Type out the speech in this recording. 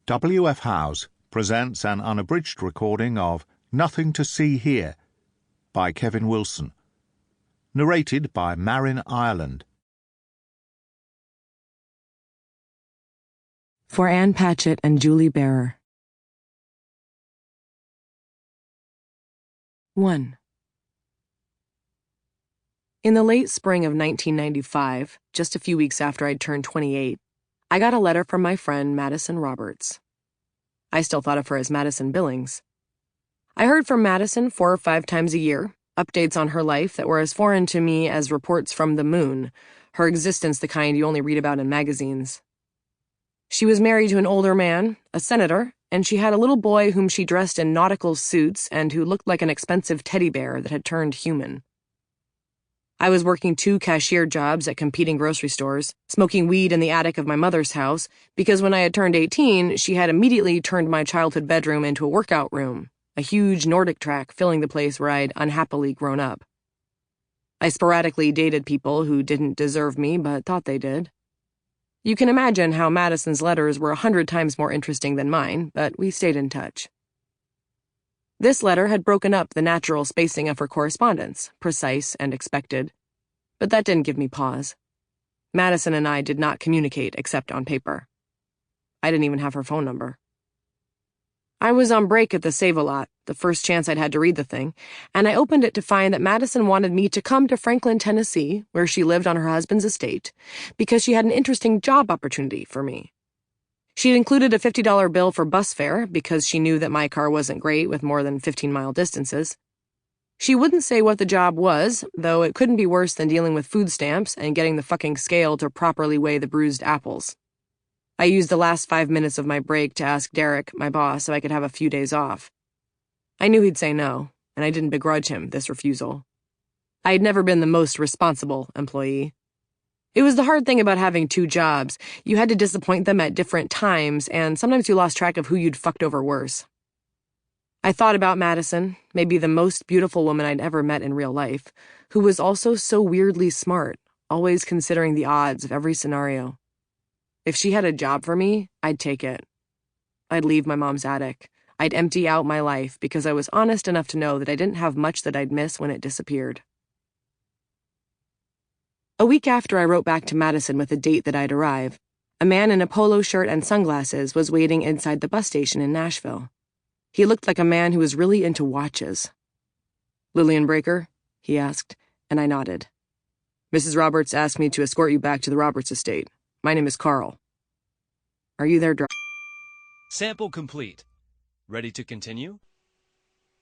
W.F. Howes presents an unabridged recording of Nothing to See Here by Kevin Wilson. Narrated by Marin, Ireland. For Anne Patchett and Julie Bearer. 1. In the late spring of 1995, just a few weeks after I'd turned 28, I got a letter from my friend Madison Roberts. I still thought of her as Madison Billings. I heard from Madison 4 or 5 times a year, updates on her life that were as foreign to me as reports from the moon, her existence the kind you only read about in magazines. She was married to an older man, a senator, and she had a little boy whom she dressed in nautical suits and who looked like an expensive teddy bear that had turned human. I was working 2 cashier jobs at competing grocery stores, smoking weed in the attic of my mother's house, because when I had turned 18, she had immediately turned my childhood bedroom into a workout room, a huge Nordic track filling the place where I'd unhappily grown up. I sporadically dated people who didn't deserve me but thought they did. You can imagine how Madison's letters were 100 times more interesting than mine, but we stayed in touch. This letter had broken up the natural spacing of her correspondence, precise and expected. But that didn't give me pause. Madison and I did not communicate except on paper. I didn't even have her phone number. I was on break at the Save-A-Lot, the first chance I'd had to read the thing, and I opened it to find that Madison wanted me to come to Franklin, Tennessee, where she lived on her husband's estate, because she had an interesting job opportunity for me. She'd included a $50 bill for bus fare because she knew that my car wasn't great with more than 15-mile distances. She wouldn't say what the job was, though it couldn't be worse than dealing with food stamps and getting the fucking scale to properly weigh the bruised apples. I used the last 5 minutes of my break to ask Derek, my boss, if I could have a few days off. I knew he'd say no, and I didn't begrudge him this refusal. I had never been the most responsible employee. It was the hard thing about having 2 jobs. You had to disappoint them at different times, and sometimes you lost track of who you'd fucked over worse. I thought about Madison, maybe the most beautiful woman I'd ever met in real life, who was also so weirdly smart, always considering the odds of every scenario. If she had a job for me, I'd take it. I'd leave my mom's attic. I'd empty out my life because I was honest enough to know that I didn't have much that I'd miss when it disappeared. A week after I wrote back to Madison with a date that I'd arrive, a man in a polo shirt and sunglasses was waiting inside the bus station in Nashville. He looked like a man who was really into watches. "Lillian Breaker?" he asked, and I nodded. "Mrs. Roberts asked me to escort you back to the Roberts estate. My name is Carl." "Are you their Sample complete. Ready to continue?